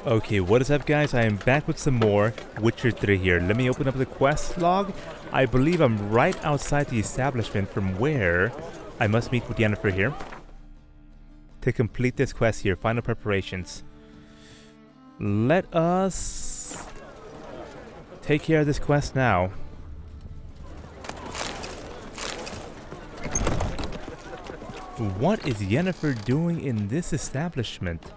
Okay, what is up guys? I am back with some more Witcher 3 here. Let me open up the quest log. I believe I'm right outside the establishment from where I must meet with Yennefer here. To complete this quest here, final preparations. Let us take care of this quest now. What is Yennefer doing in this establishment?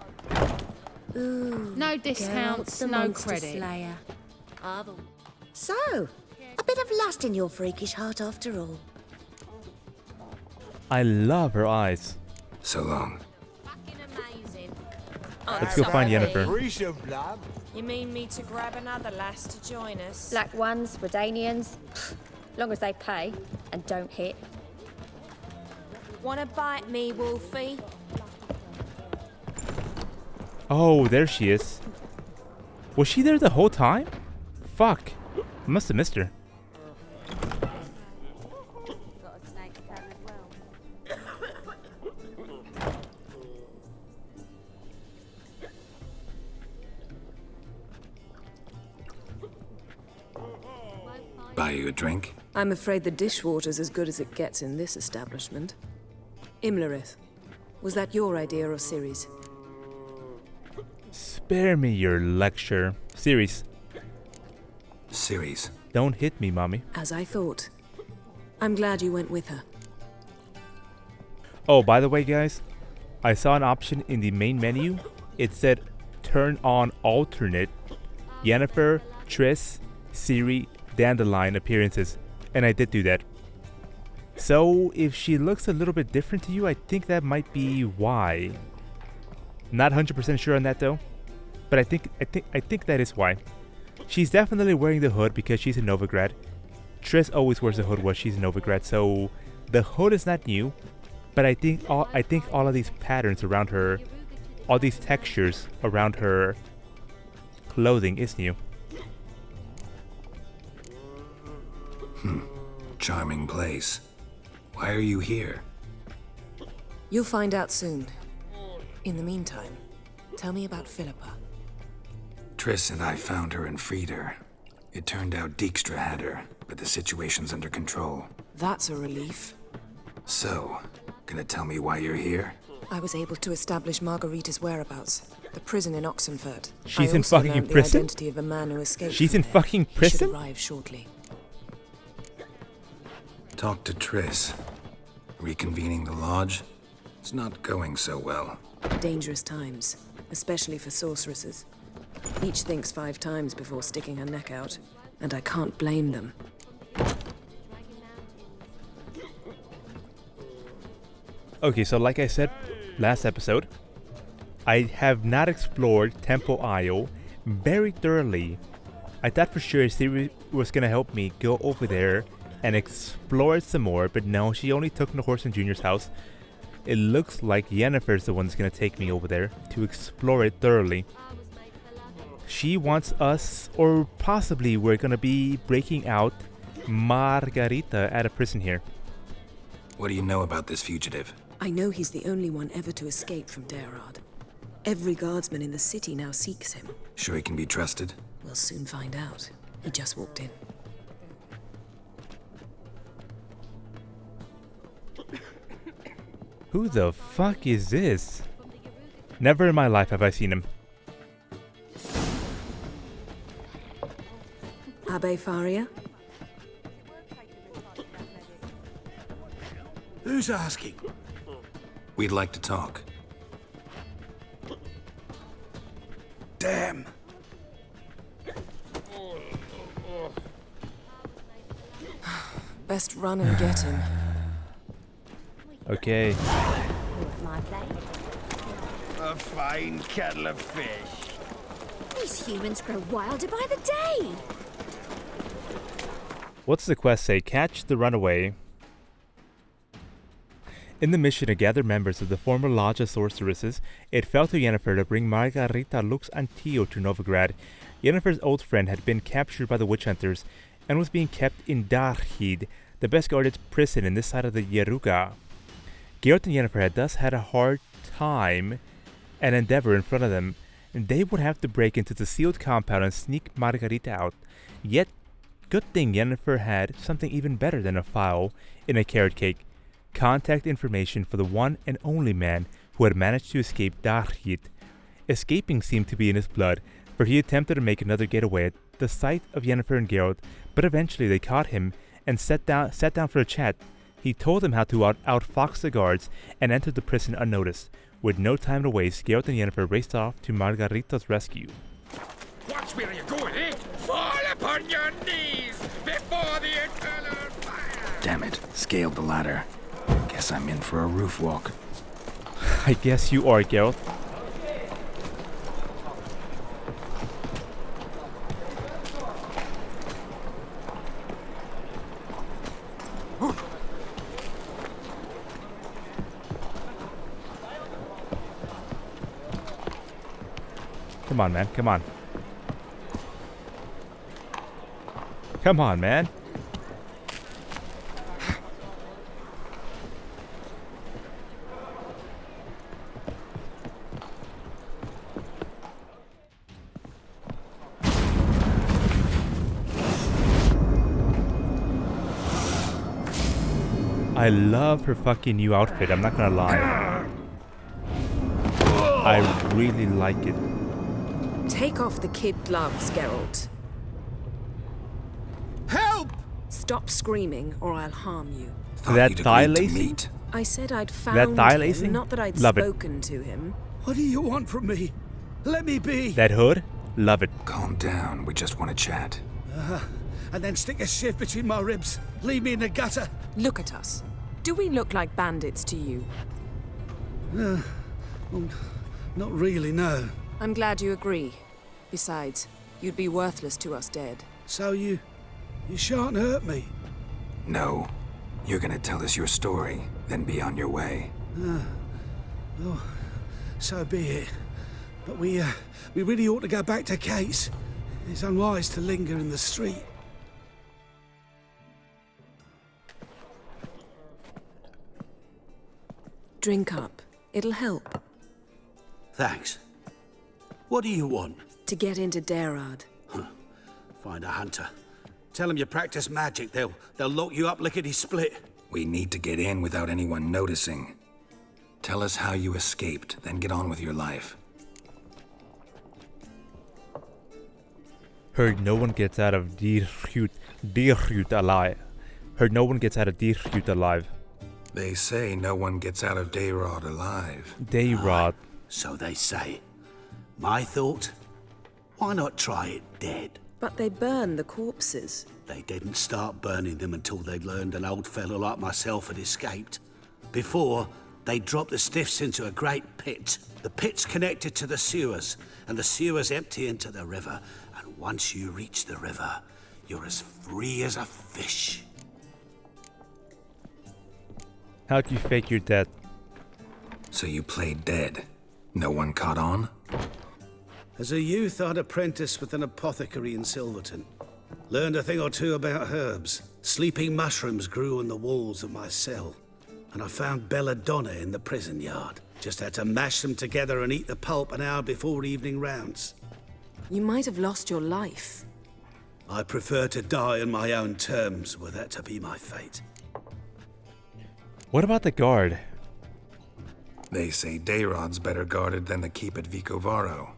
Ooh, no discounts, no credit. Slayer. So, a bit of lust in your freakish heart after all. I love her eyes. So long. Fucking amazing. Let's go find Yennefer. You mean me to grab another lass to join us? Black ones, Redanians, long as they pay and don't hit. Wanna bite me, Wolfie? Oh, there she is. Was she there the whole time? Fuck. I must have missed her. Buy you a drink? I'm afraid the dishwater's as good as it gets in this establishment. Imlerith, was that your idea or Ciri's? Spare me your lecture. Series. Ciri's. Don't hit me, mommy. As I thought. I'm glad you went with her. Oh, by the way, guys, I saw an option in the main menu. It said turn on alternate Yennefer, Triss, Ciri, Dandelion appearances, and I did do that. So if she looks a little bit different to you, I think that might be why. Not 100% sure on that though, but I think that is why. She's definitely wearing the hood because she's in Novigrad. Triss always wears the hood when she's in Novigrad, so the hood is not new. But I think all of these patterns around her, all these textures around her clothing is new. Charming place. Why are you here? You'll find out soon. In the meantime, tell me about Philippa. Triss and I found her and freed her. It turned out Dijkstra had her, but the situation's under control. That's a relief. So, gonna tell me why you're here? I was able to establish Margarita's whereabouts. The prison in Oxenfurt. She's I in also fucking learned prison? the identity of a man who escaped She's from in there. fucking He prison? should arrive shortly. Talk to Triss. Reconvening the lodge? It's not going so well. Dangerous times, especially for sorceresses. Each thinks 5 times before sticking her neck out, and I can't blame them. Okay, so like I said last episode, I have not explored Temple Isle very thoroughly. I thought for sure Ciri was gonna help me go over there and explore it some more, but no, she only took the horse in Junior's house. It looks like Yennefer's the one that's gonna take me over there to explore it thoroughly. She wants us, or possibly we're gonna be breaking out Margarita at a prison here. What do you know about this fugitive? I know he's the only one ever to escape from Daerad. Every guardsman in the city now seeks him. Sure he can be trusted? We'll soon find out. He just walked in. Who the fuck is this? Never in my life have I seen him. Abbe Faria? Who's asking? We'd like to talk. Damn. Best run and get him. Okay. My plate. A fine kettle of fish. These humans grow wilder by the day. What's the quest say? Catch the runaway. In the mission to gather members of the former Lodge of Sorceresses, it fell to Yennefer to bring Margarita Lux Antio to Novigrad. Yennefer's old friend had been captured by the witch hunters and was being kept in Darhid, the best guarded prison in this side of the Yeruga. Geralt and Yennefer had thus had a hard time and endeavor in front of them. they would have to break into the sealed compound and sneak Margarita out. Yet, good thing Yennefer had something even better than a file in a carrot cake. Contact information for the one and only man who had managed to escape Darhit. Escaping seemed to be in his blood, for he attempted to make another getaway at the sight of Yennefer and Geralt, but eventually they caught him and sat down for a chat. He told them how to outfox the guards and entered the prison unnoticed. With no time to waste, Geralt and Yennefer raced off to Margarita's rescue. Watch where you're going, eh? Fall upon your knees before the eternal fire! Damn it, scaled the ladder. Guess I'm in for a roof walk. I guess you are, Geralt. Come on, man. Come on. Come on, man. I love her fucking new outfit, I'm not gonna lie. I really like it. Take off the kid gloves, Geralt. Help! Stop screaming, or I'll harm you. Thought That you'd thigh agreed to lacing? meet. I said I'd That found thigh him, lacing? not that I'd Love it. spoken to him. What do you want from me? Let me be. That hood? Love it. Calm down, we just want to chat. And then stick a shiv between my ribs. Leave me in the gutter. Look at us. Do we look like bandits to you? Not really, no. I'm glad you agree. Besides, you'd be worthless to us dead. So you shan't hurt me. No. You're gonna tell us your story, then be on your way. So be it. But we really ought to go back to Kate's. It's unwise to linger in the street. Drink up. It'll help. Thanks. What do you want? To get into Darad. Find a hunter. Tell them you practice magic. They'll lock you up lickety-split. We need to get in without anyone noticing. Tell us how you escaped, then get on with your life. Heard no one gets out of Dirhut alive. Heard no one gets out of Dirhut alive. They say no one gets out of Dayrod alive. Dayrod. So they say. My thought? Why not try it dead? But they burn the corpses. They didn't start burning them until they'd learned an old fellow like myself had escaped. Before, they dropped the stiffs into a great pit. The pit's connected to the sewers, and the sewers empty into the river. And once you reach the river, you're as free as a fish. How'd you fake your death? So you played dead. No one caught on? As a youth, I'd apprenticed with an apothecary in Silverton. Learned a thing or two about herbs. Sleeping mushrooms grew on the walls of my cell. And I found belladonna in the prison yard. Just had to mash them together and eat the pulp an hour before evening rounds. You might have lost your life. I prefer to die on my own terms, were that to be my fate. What about the guard? They say Dayrod's better guarded than the keep at Vicovaro.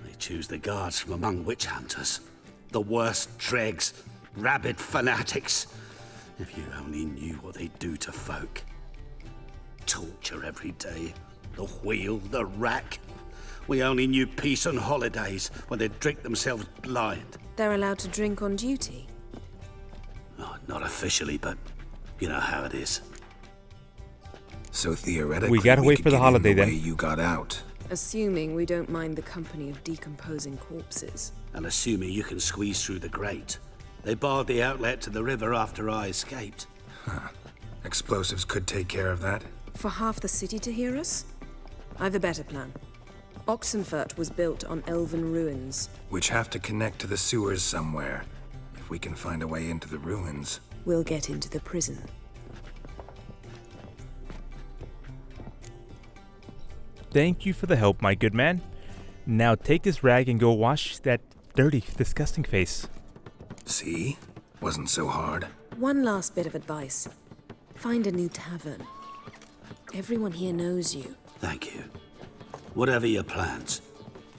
They choose the guards from among witch hunters. The worst dregs, rabid fanatics. If you only knew what they do to folk. Torture every day. The wheel, the rack. We only knew peace on holidays when they'd drink themselves blind. They're allowed to drink on duty. Oh, not officially, but you know how it is. So theoretically, We gotta wait could for the get in holiday the then. way you got out. Assuming we don't mind the company of decomposing corpses. And assuming you can squeeze through the grate. They barred the outlet to the river after I escaped. Explosives could take care of that. For half the city to hear us? I've a better plan. Oxenfurt was built on elven ruins. Which have to connect to the sewers somewhere. If we can find a way into the ruins. We'll get into the prison. Thank you for the help, my good man. Now take this rag and go wash that dirty, disgusting face. See? Wasn't so hard. One last bit of advice. Find a new tavern. Everyone here knows you. Thank you. Whatever your plans,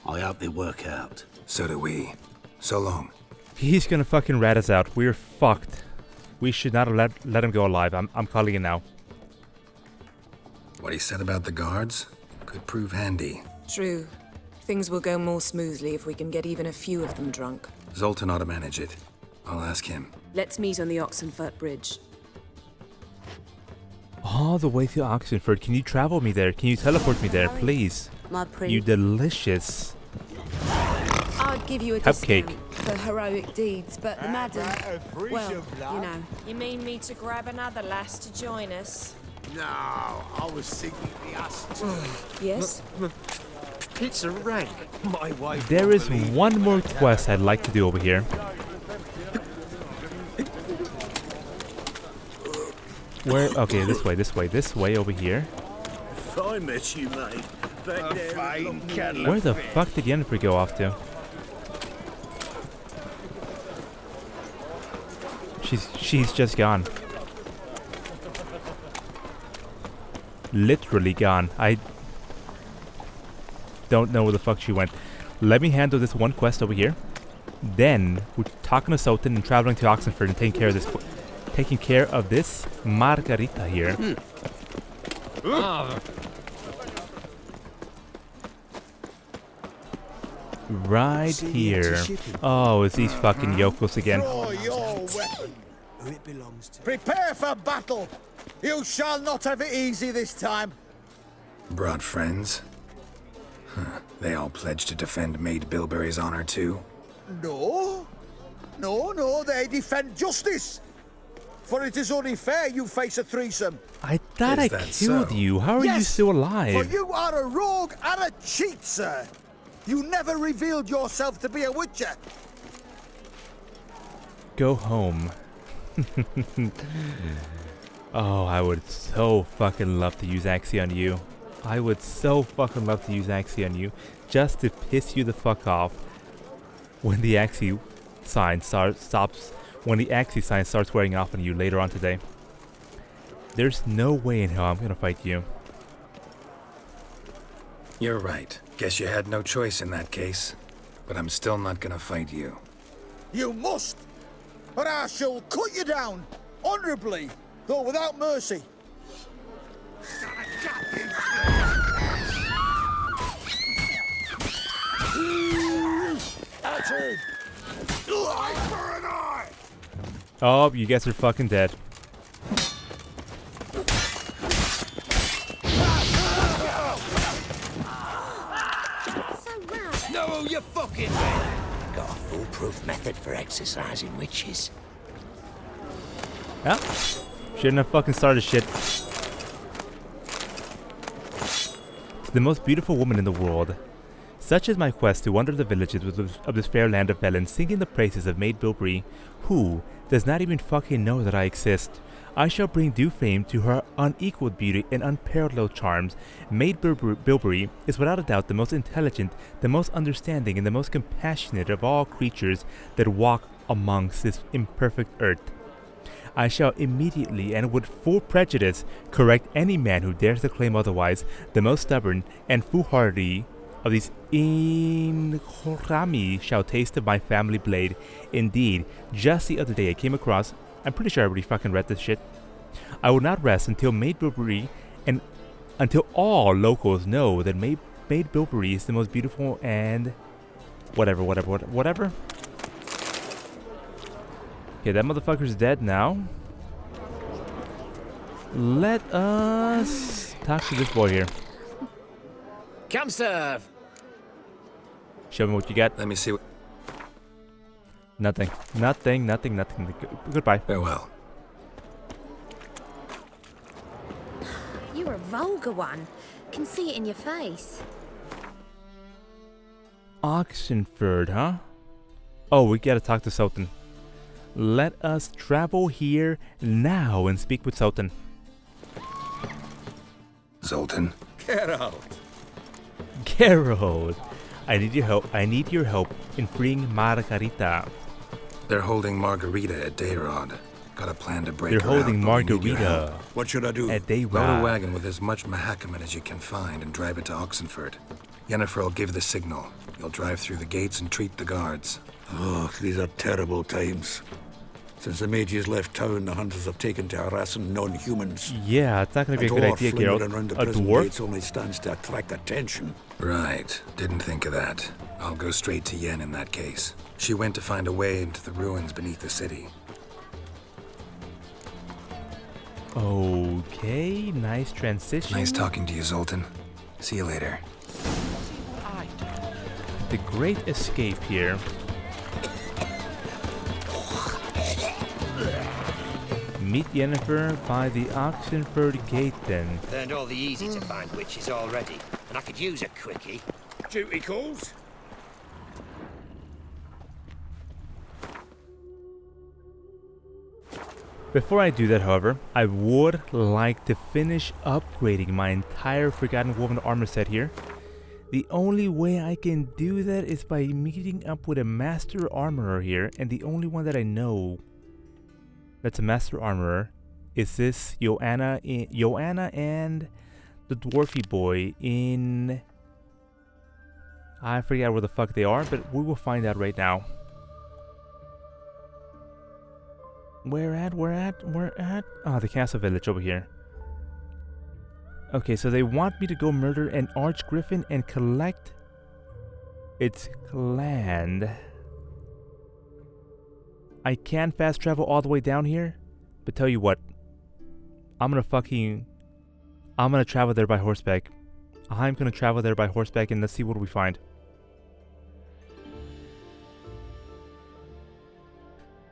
I hope they work out. So do we. So long. He's gonna fucking rat us out. We're fucked. We should not have let him go alive. I'm calling it now. What he said about the guards could prove handy. True. Things will go more smoothly if we can get even a few of them drunk. Zoltan ought to manage it. I'll ask him. Let's meet on the Oxenfurt Bridge. All the way to Oxenford. Can you travel me there? Can you teleport me there, please? My prince. You delicious I'd give you a cupcake. discount for heroic deeds, but the madam, well, you know. You mean me to grab another lass to join us? No, I was thinking the us too. Yes? It's a rank. My wife. There is one more quest I'd like to do over here. Where? Okay, this way over here. If I met you, mate. Back there. Where the fuck did Yennefer go off to? She's just gone. Literally gone. I don't know where the fuck she went. Let me handle this one quest over here. Then we're talking to Sultan and traveling to Oxenford and taking care of this Margarita here. Right here. Oh, it's these fucking yokels again. Draw your weapon. Prepare for battle. You shall not have it easy this time. Brought friends? Huh. They all pledged to defend Maid Bilberry's honor too? No. No, they defend justice. For it is only fair you face a threesome. I thought I killed you. How are you Yes, still alive? For you are a rogue and a cheat, sir. You never revealed yourself to be a witcher. Go home. Oh, I would so fucking love to use Axie on you. I would so fucking love to use Axie on you just to piss you the fuck off when the Axie sign when the Axie sign starts wearing off on you later on today. There's no way in hell I'm gonna fight you. You're right. Guess you had no choice in that case. But I'm still not gonna fight you. You must, or I shall cut you down, honorably, though without mercy. Oh, you guys are fucking dead. No, you fucking Got a foolproof method for exercising witches. Yeah. Shouldn't have fucking started shit. The most beautiful woman in the world. Such is my quest to wander the villages of this fair land of Velen, singing the praises of Maid Bilberry, who does not even fucking know that I exist. I shall bring due fame to her unequaled beauty and unparalleled charms. Maid Bilberry is without a doubt the most intelligent, the most understanding, and the most compassionate of all creatures that walk amongst this imperfect earth. I shall immediately and with full prejudice correct any man who dares to claim otherwise. The most stubborn and foolhardy of these Inhorami shall taste of my family blade. Indeed, just the other day I came across, I'm pretty sure I already fucking read this shit. I will not rest until Maid Bilberry and until all locals know that Maid Bilberry is the most beautiful and whatever. Okay, that motherfucker's dead now. Let us talk to this boy here. Come serve. Show me what you got. Let me see what... Nothing. Goodbye. Farewell. You're a vulgar one. Can see it in your face. Oxenford, huh? Oh, we gotta talk to Sultan. Let us travel here now and speak with Sultan. Zoltan? Geralt. Geralt. I need your help. I need your help in freeing Margarita. They're holding Margarita at Dayrod. Got a plan to break They're her holding out, but we need your Margarita. help. What should I do? At Dayrod. Load a wagon with as much Mahakaman as you can find and drive it to Oxenford. Yennefer will give the signal. You'll drive through the gates and treat the guards. Oh, these are terrible times. Since the mages left town, the hunters have taken to harassing non-humans. Yeah, it's not going to be a good idea, lingering Geralt. around the A prison dwarf? gates only stands to attract attention. Right. Didn't think of that. I'll go straight to Yen in that case. She went to find a way into the ruins beneath the city. Okay, nice transition. Nice talking to you, Zoltan. See you later. The great escape here. Meet Yennefer by the Oxenford gate then. Learned all the easy to find witches already, and I could use a quickie. Duty calls? Before I do that, however, I would like to finish upgrading my entire Forgotten Woven armor set here. The only way I can do that is by meeting up with a master armorer here, and the only one that I know that's a master armorer is this Joanna and the dwarfy boy in... I forget where the fuck they are, but we will find out right now. Where at? Ah, the castle village over here. Okay, so they want me to go murder an archgriffin and collect its land. I can fast travel all the way down here, but tell you what, I'm gonna travel there by horseback. I'm gonna travel there by horseback and let's see what we find.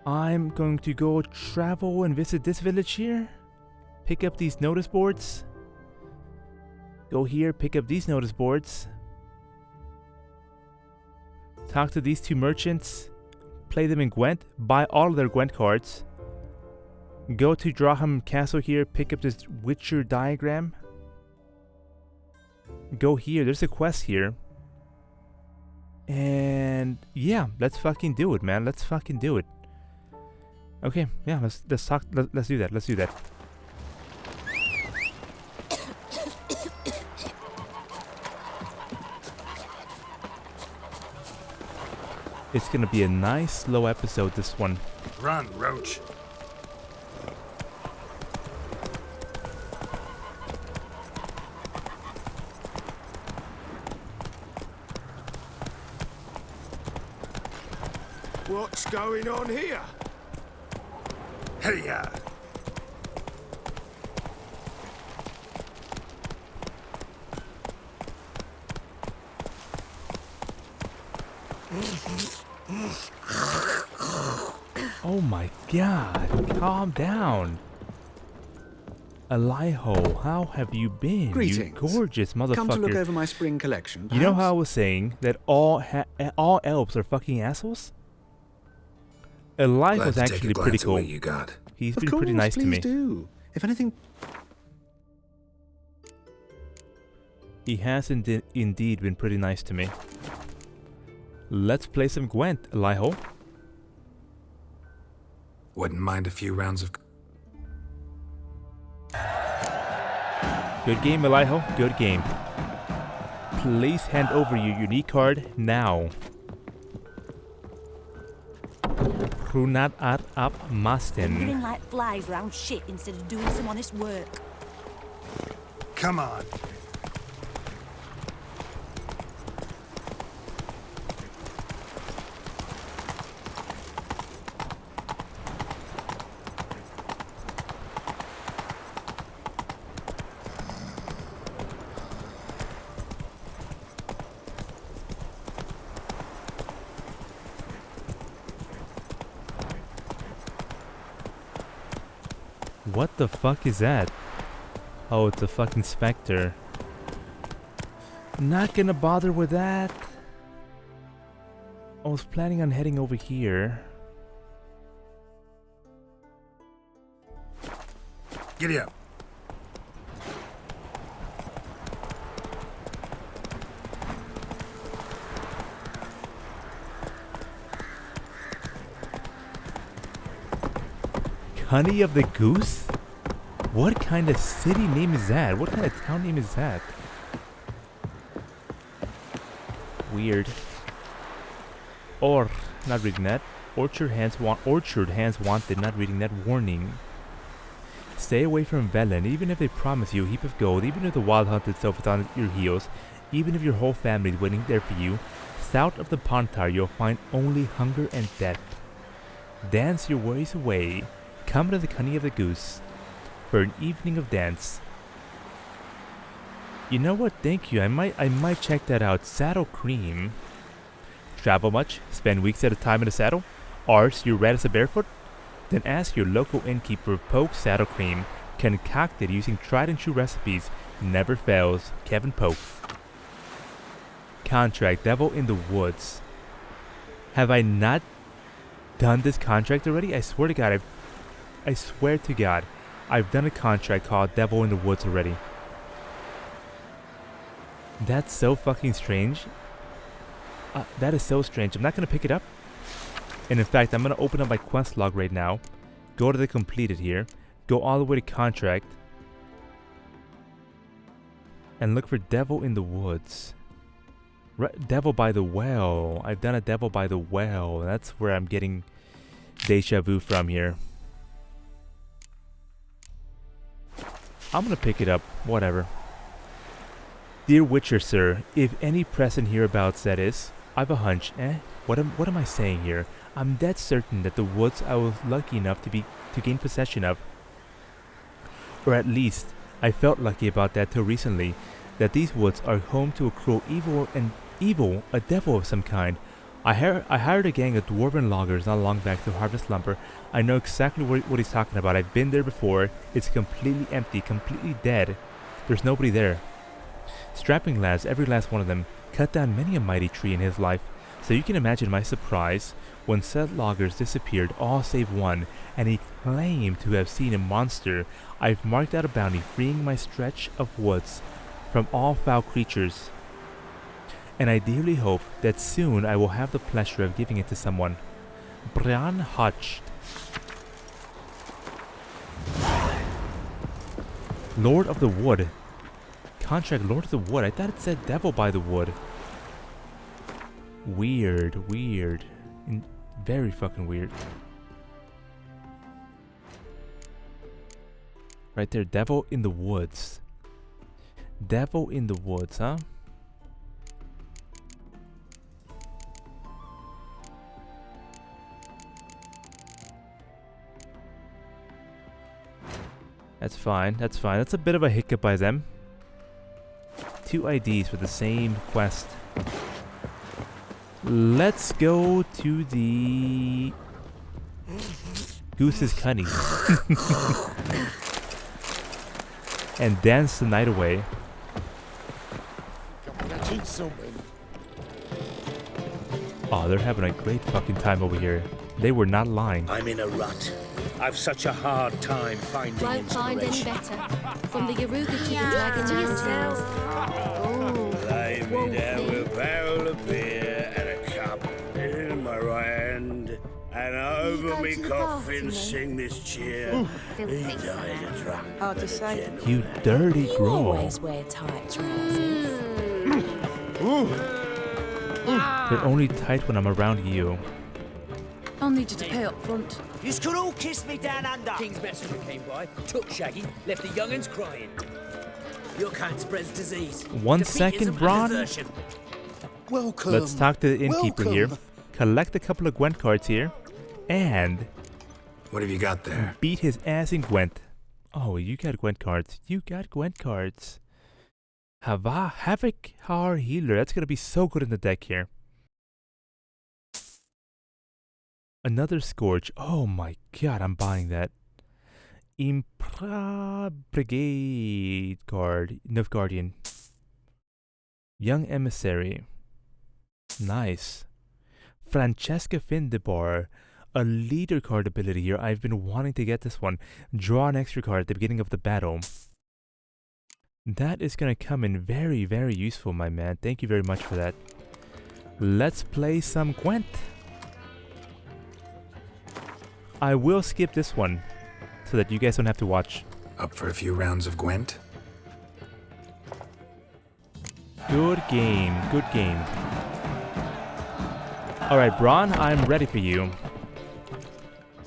I'm going to go travel and visit this village here. Pick up these notice boards. Go here, pick up these notice boards. Talk to these two merchants. Play them in Gwent. Buy all of their Gwent cards. Go to Draham Castle here, pick up this Witcher diagram. Go here, there's a quest here. And yeah, let's fucking do it, man. Let's fucking do it. Okay, yeah, let's do that. It's gonna be a nice slow episode, this one. Run, Roach. What's going on here? Hey-ya! Oh my god, calm down. Eliho, how have you been? Greetings. You gorgeous motherfucker. Come to look over my spring collection, You know perhaps? how I was saying that all elves are fucking assholes? Eliho's actually pretty cool. You got. He's been pretty nice to me. Do. If anything... He has indeed been pretty nice to me. Let's play some Gwent, Eliho. Wouldn't mind a few rounds of... Good game, Eliho. Good game. Please hand over your unique card now. Runat at up Masten. Living like flies round shit instead of doing some honest work. Come on. What the fuck is that? Oh, it's a fucking specter. Not gonna bother with that. I was planning on heading over here. Giddy up. Honey of the Goose? What kind of city name is that? What kind of town name is that? Weird. Or, not reading that. Orchard hands wanted, not reading that. Warning. Stay away from Velen, even if they promise you a heap of gold, even if the wild hunt itself is on your heels, even if your whole family is waiting there for you. South of the Pontar you'll find only hunger and death. Dance your worries away. Come to the Honey of the Goose for an evening of dance. You know what? Thank you. I might check that out. Saddle cream. Travel much? Spend weeks at a time in the saddle? Arse, you red as a barefoot? Then ask your local innkeeper Poke Saddle Cream, concocted using tried and true recipes. Never fails. Kevin Poke. Contract, Devil in the Woods. Have I not done this contract already? I swear to God, I've done a contract called Devil in the Woods already. That's so fucking strange. That is so strange. I'm not going to pick it up. And in fact, I'm going to open up my quest log right now. Go to the completed here. Go all the way to contract. And look for Devil in the Woods. Devil by the Well. I've done a Devil by the Well. That's where I'm getting deja vu from here. I'm going to pick it up. Whatever. Dear Witcher, sir, if any present hereabouts that is, I've a hunch. What am I saying here? I'm dead certain that the woods I was lucky enough to gain possession of, or at least I felt lucky about that till recently, that these woods are home to a cruel a devil of some kind. I hired a gang of dwarven loggers not long back to harvest lumber. I know exactly what he's talking about. I've been there before. It's completely empty, completely dead. There's nobody there. Strapping lads, every last one of them, cut down many a mighty tree in his life. So you can imagine my surprise when said loggers disappeared, all save one, and he claimed to have seen a monster. I've marked out a bounty, freeing my stretch of woods from all foul creatures. And I dearly hope that soon I will have the pleasure of giving it to someone. Brian Hodge. Lord of the Wood. Contract Lord of the Wood. I thought it said Devil by the Wood. Weird. Very fucking weird. Right there, Devil in the Woods. Devil in the Woods, huh? That's fine. That's a bit of a hiccup by them. 2 IDs for the same quest. Let's go to the Goose's Cunny and dance the night away. Oh, they're having a great fucking time over here. They were not lying. I'm in a rut. I've such a hard time finding Won't find any better. From the Yaruga to the Dragon to yourself. Lay me down with a barrel of beer and a cup in my right hand, and over me coffin sing this cheer. He died a drunk. Hard to say. You dirty You girl. always wear tight trousers. They're only tight when I'm around you. I'll need you to pay up front. You could all kiss me down under. King's messenger came by, took Shaggy, left the young'uns crying. Your kind spreads disease. 1 second, Bron. Welcome. Let's talk to the innkeeper here. Welcome. Collect a couple of Gwent cards here. And What have you got there? beat his ass in Gwent. Oh, you got Gwent cards. You got Gwent cards. Havoc Har Healer. That's going to be so good in the deck here. Another Scourge. Oh my god, I'm buying that. Impra Brigade card. Nilfgaardian. Young Emissary. Nice. Francesca Findebar. A leader card ability here. I've been wanting to get this one. Draw an extra card at the beginning of the battle. That is going to come in very, very useful, my man. Thank you very much for that. Let's play some Gwent. I will skip this one. so that you guys don't have to watch. Up for a few rounds of Gwent? Good game, good game. Alright, Braun, I'm ready for you.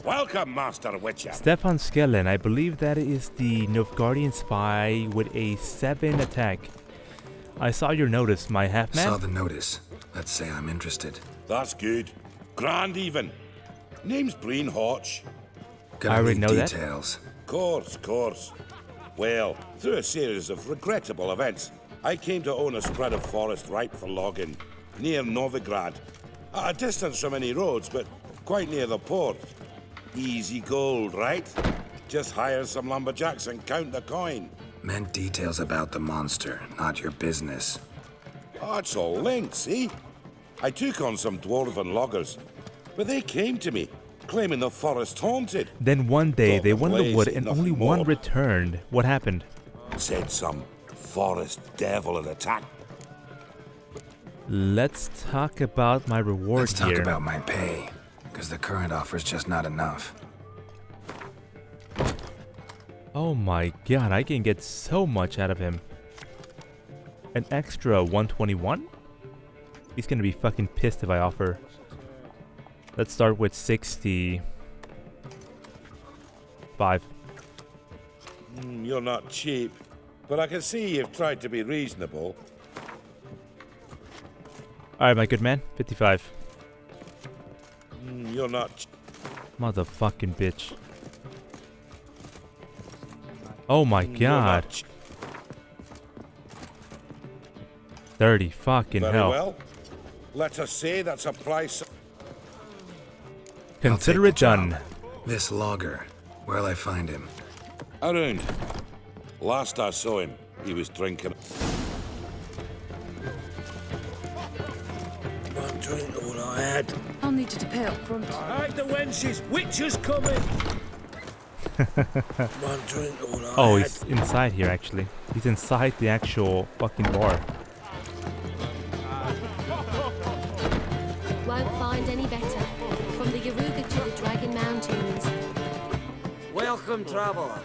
Welcome, Master Witcher. Stefan Skellen, I believe that is the Novgardian spy with a 7 attack. I saw your notice, my half-man. Saw the notice. Let's say I'm interested. That's good. Grand even. Name's Breen Hotch. I already know that. Details. Course. Well, through a series of regrettable events, I came to own a spread of forest ripe for logging, near Novigrad. At a distance from any roads, but quite near the port. Easy gold, right? Just hire some lumberjacks and count the coin. Meant details about the monster, not your business. Oh, it's all linked, see? I took on some dwarven loggers, but they came to me, claiming the forest haunted. Then one day, Thought they the went in the place wood ain't and nothing only one more. returned. What happened? Said some forest devil had attacked. Let's talk about my reward Let's talk here. about my pay, because the current offer's just not enough. Oh my god, I can get so much out of him. An extra 121? He's gonna be fucking pissed if I offer. Let's start with 65. You're not cheap, but I can see you've tried to be reasonable. Alright, my good man, 55. You're not. Motherfucking bitch. Oh my god. 30 fucking Very hell. well. Let us say that's a price. Consider I'll it take the done. job. This logger, where'll I find him? Around. Last I saw him, he was drinking. One drink all I had. I'll need you to pay up front. Right, the wenches. Witcher's coming. One drink all I Oh, had. he's inside here actually. He's inside the actual fucking bar. Won't find any better. From the Yaruga to the Dragon Mountains. Welcome, traveller.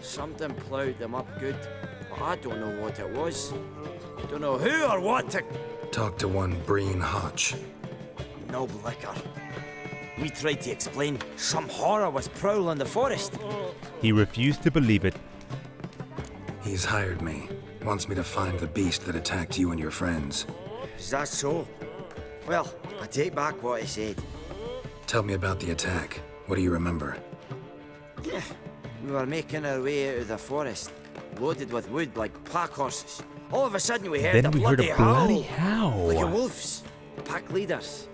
Something ploughed them up good, but I don't know what it was. Don't know who or what to... Talk to one Breen Hotch. No liquor. We tried to explain some horror was prowling the forest. He refused to believe it. He's hired me. Wants me to find the beast that attacked you and your friends. Is that so? Well, I take back what I said. Tell me about the attack. What do you remember? Yeah, we were making our way out of the forest, loaded with wood like pack horses. All of a sudden we heard Then a we heard bloody a bloody howl. howl. Like a wolf's. Pack leaders.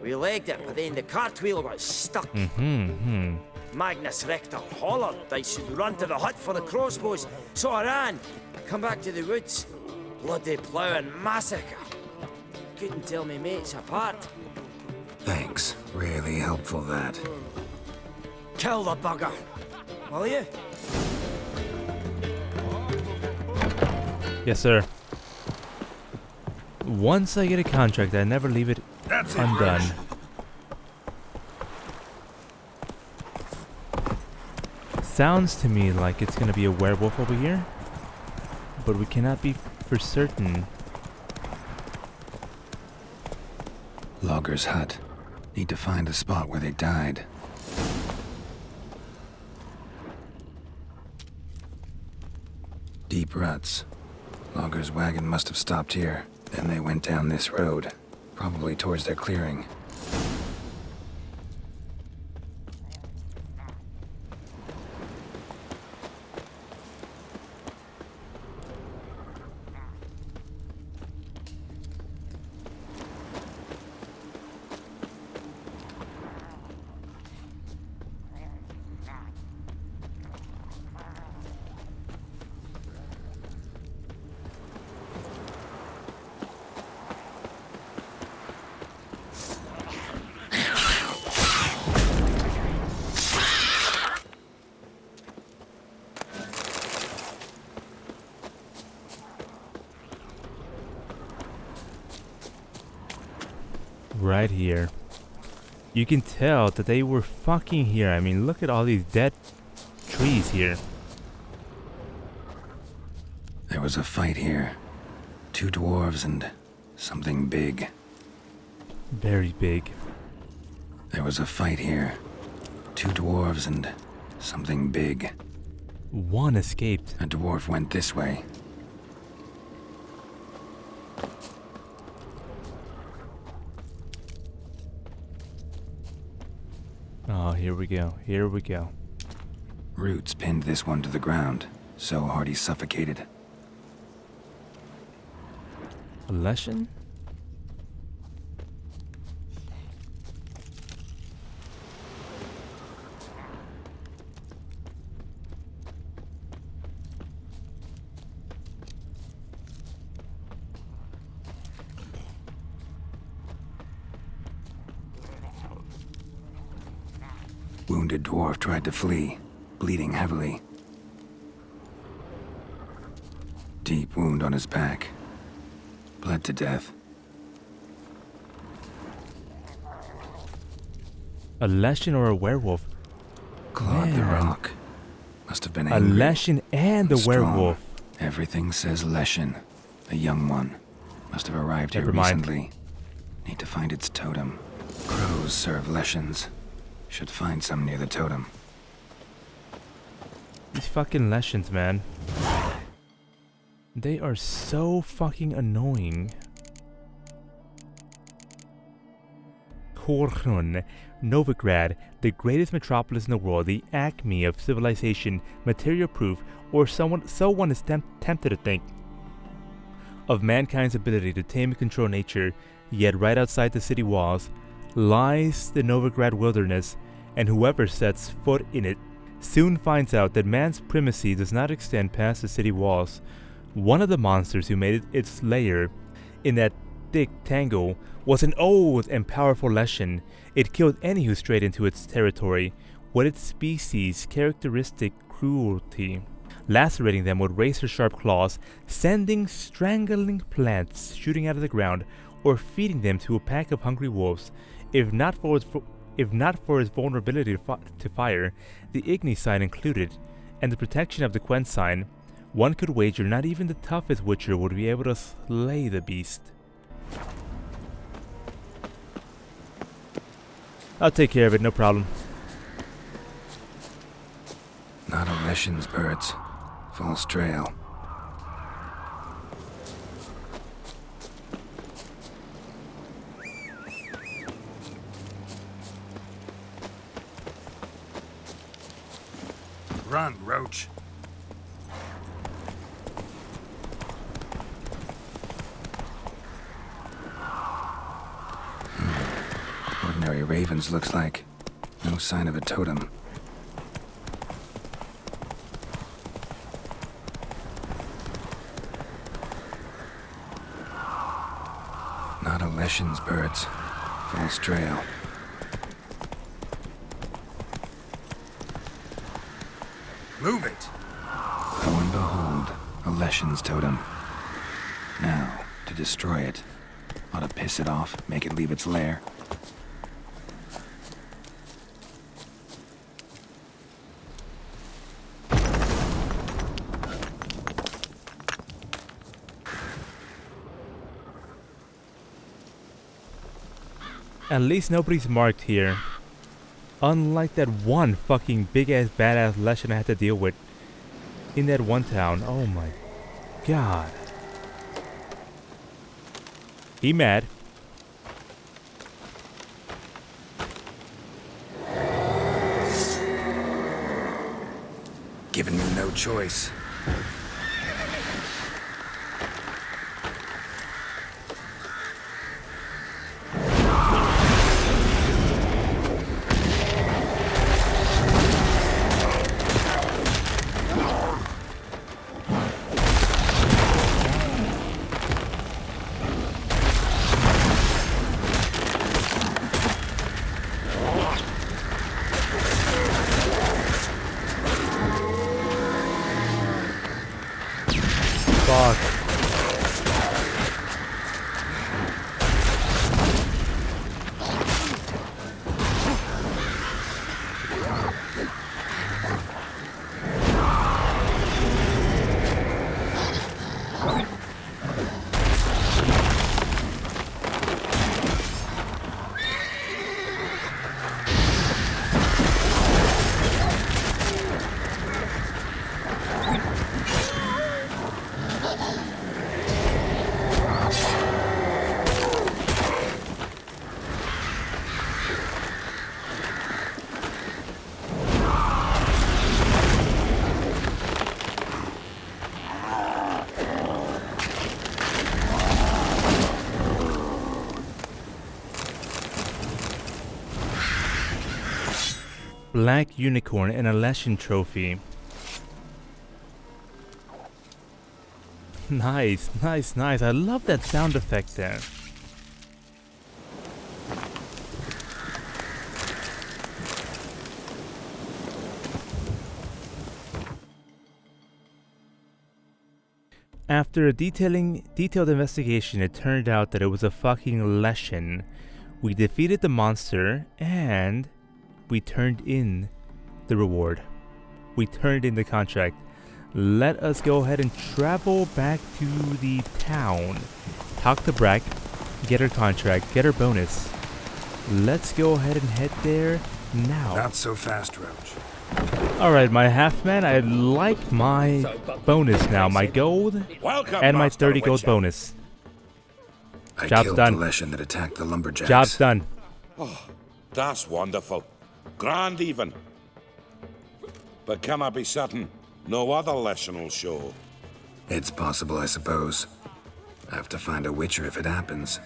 We legged it, but then the cartwheel got stuck. Magnus Rector hollered I should run to the hut for the crossbows, so I ran. Come back to the woods. Bloody ploughing massacre. Couldn't tell me mates apart. Thanks. Really helpful, that. Kill the bugger. Will you? Yes, sir. Once I get a contract, I never leave it undone. Sounds to me like it's gonna be a werewolf over here, but we cannot be for certain. Logger's hut. Need to find the spot where they died. Deep ruts. Logger's wagon must have stopped here. Then they went down this road. Probably towards their clearing. Right here. You can tell that they were fucking here. I mean, look at all these dead trees here. There was a fight here. 2 dwarves and something big. Very big. There was a fight here. 2 dwarves and something big. One escaped. A dwarf went this way. Oh, here we go. Here we go. Roots pinned this one to the ground, so hard he suffocated. A lesson? Wounded dwarf tried to flee, bleeding heavily. Deep wound on his back. Bled to death. A lesson or a werewolf? Clawed the rock. Must have been A angry. lesson and a Strong. werewolf. Everything says Leshen, a young one. Must have arrived here Never mind. recently. Need to find its totem. Crows serve Leshens. Should find some near the totem. These fucking lessons, man. They are so fucking annoying. Korhun, Novigrad, the greatest metropolis in the world, the acme of civilization, material proof, or so one is tempted to think, of mankind's ability to tame and control nature, yet right outside the city walls lies the Novigrad wilderness, and whoever sets foot in it soon finds out that man's primacy does not extend past the city walls. One of the monsters who made its lair in that thick tangle was an old and powerful Leshen. It killed any who strayed into its territory with its species' characteristic cruelty, lacerating them with razor-sharp claws, sending strangling plants shooting out of the ground, or feeding them to a pack of hungry wolves. If not for its vulnerability to fire, the Igni sign included, and the protection of the Quen sign, one could wager not even the toughest witcher would be able to slay the beast. I'll take care of it, no problem. Not a Leshen's birds. False trail. Run, Roach. Ordinary ravens looks like. No sign of a totem. Not a Leshen's birds. False trail. Move it! Lo and behold, a Leshen's totem. Now, to destroy it. Ought to piss it off, make it leave its lair. At least nobody's marked here. Unlike that one fucking big-ass badass Leshen I had to deal with in that one town. Oh my god. He mad. Given me no choice. Black unicorn and a Leshen trophy. Nice, nice, nice. I love that sound effect there. After a detailed investigation, it turned out that it was a fucking Leshen. We defeated the monster and we turned in the reward. We turned in the contract. Let us go ahead and travel back to the town. Talk to Brack, get her contract, get her bonus. Let's go ahead and head there now. Not so fast, Roach. Alright, my half man, I like my bonus now. My gold and my 30 gold bonus. I Job's killed done. the Leshen that attacked the lumberjacks. Job's done. Oh, that's wonderful. Grand even. But can I be certain no other Leshen will show? It's possible, I suppose. I have to find a Witcher if it happens.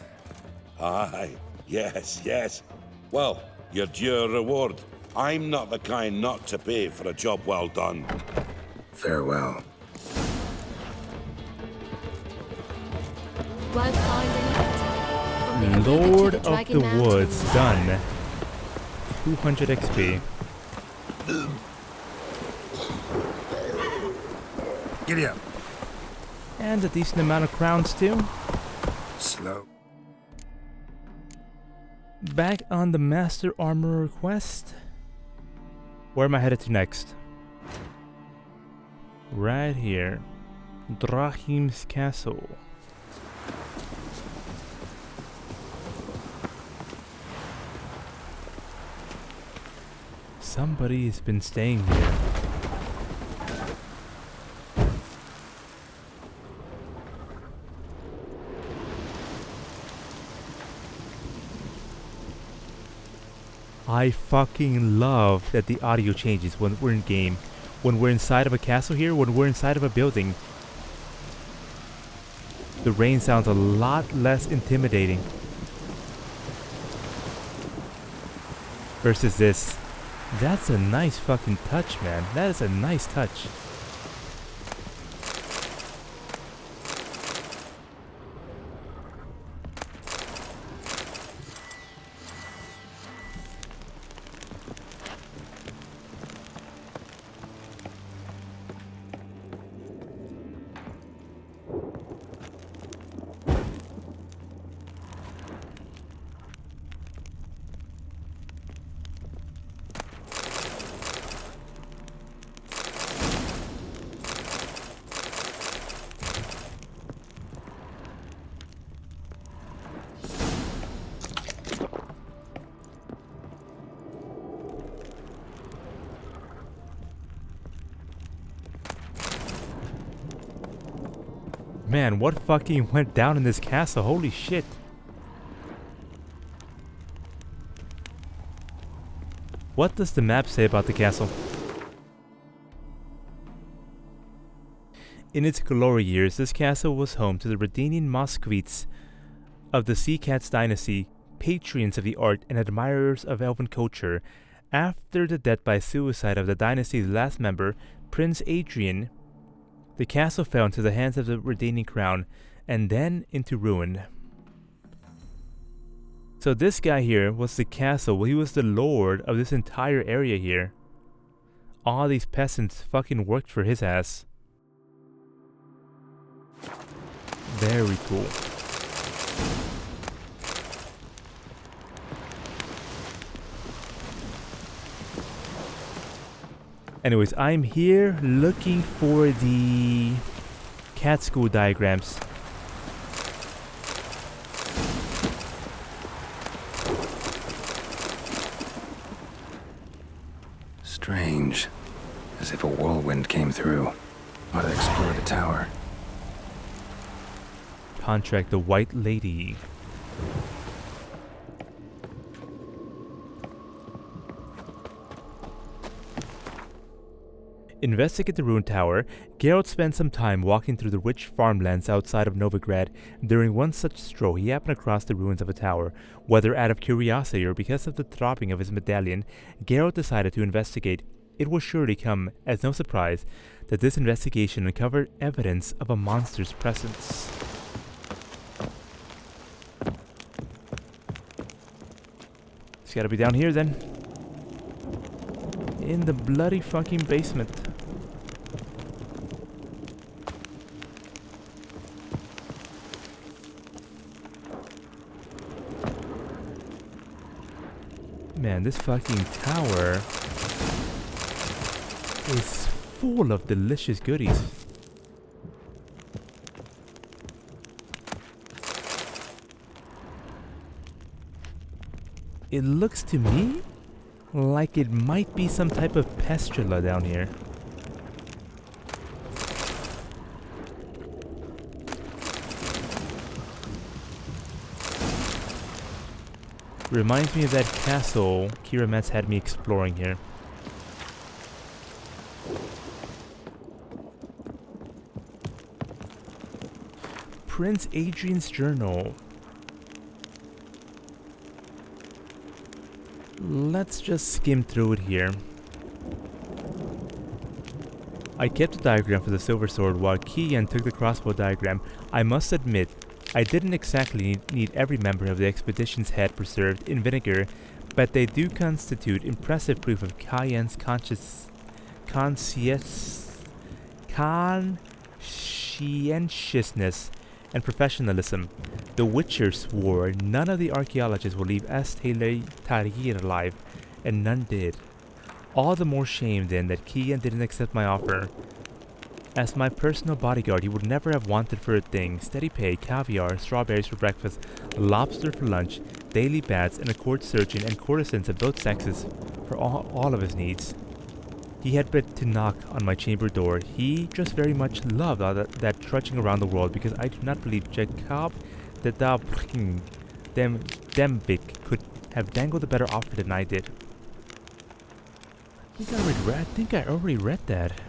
Aye, yes, yes. Well, your due reward. I'm not the kind not to pay for a job well done. Farewell. Won't find any better. Lord of the Woods, done. 200 XP. Giddy up. And a decent amount of crowns too. Slow. Back on the Master Armorer quest. Where am I headed to next? Right here. Drachim's Castle. Somebody has been staying here. I fucking love that the audio changes when we're in game. When we're inside of a castle here, when we're inside of a building. The rain sounds a lot less intimidating. Versus this. That's a nice fucking touch, man. That is a nice touch. Man, what fucking went down in this castle? Holy shit. What does the map say about the castle? In its glory years, this castle was home to the Redanian Moskvits of the Sea Cats dynasty, patrons of the art and admirers of elven culture. After the death by suicide of the dynasty's last member, Prince Adrian, the castle fell into the hands of the Redanian crown, and then into ruin. So this guy here was the castle. He was the lord of this entire area here. All these peasants fucking worked for his ass. Very cool. Anyways, I'm here looking for the cat school diagrams. Strange. As if a whirlwind came through. Ought to explore the tower. Contract the White Lady. Investigate the ruined tower, Geralt spent some time walking through the rich farmlands outside of Novigrad. During one such stroll, he happened across the ruins of a tower. Whether out of curiosity or because of the dropping of his medallion, Geralt decided to investigate. It will surely come as no surprise that this investigation uncovered evidence of a monster's presence. It's gotta be down here then. In the bloody fucking basement. Man, this fucking tower is full of delicious goodies. It looks to me like it might be some type of pestula down here. Reminds me of that castle Kira Metz had me exploring here. Prince Adrian's journal. Let's just skim through it here. I kept a diagram for the silver sword while Kian took the crossbow diagram. I must admit, I didn't exactly need every member of the expedition's head preserved in vinegar, but they do constitute impressive proof of Kian's conscientiousness and professionalism. The Witcher swore none of the archaeologists will leave Tarir alive, and none did. All the more shame then that Kian didn't accept my offer. As my personal bodyguard, he would never have wanted for a thing: steady pay, caviar, strawberries for breakfast, lobster for lunch, daily baths, and a court surgeon and courtesans of both sexes for all of his needs. He had but to knock on my chamber door. He just very much loved all that trudging around the world, because I do not believe Jacob the Dembik could have dangled a better offer than I did. I think I already read that.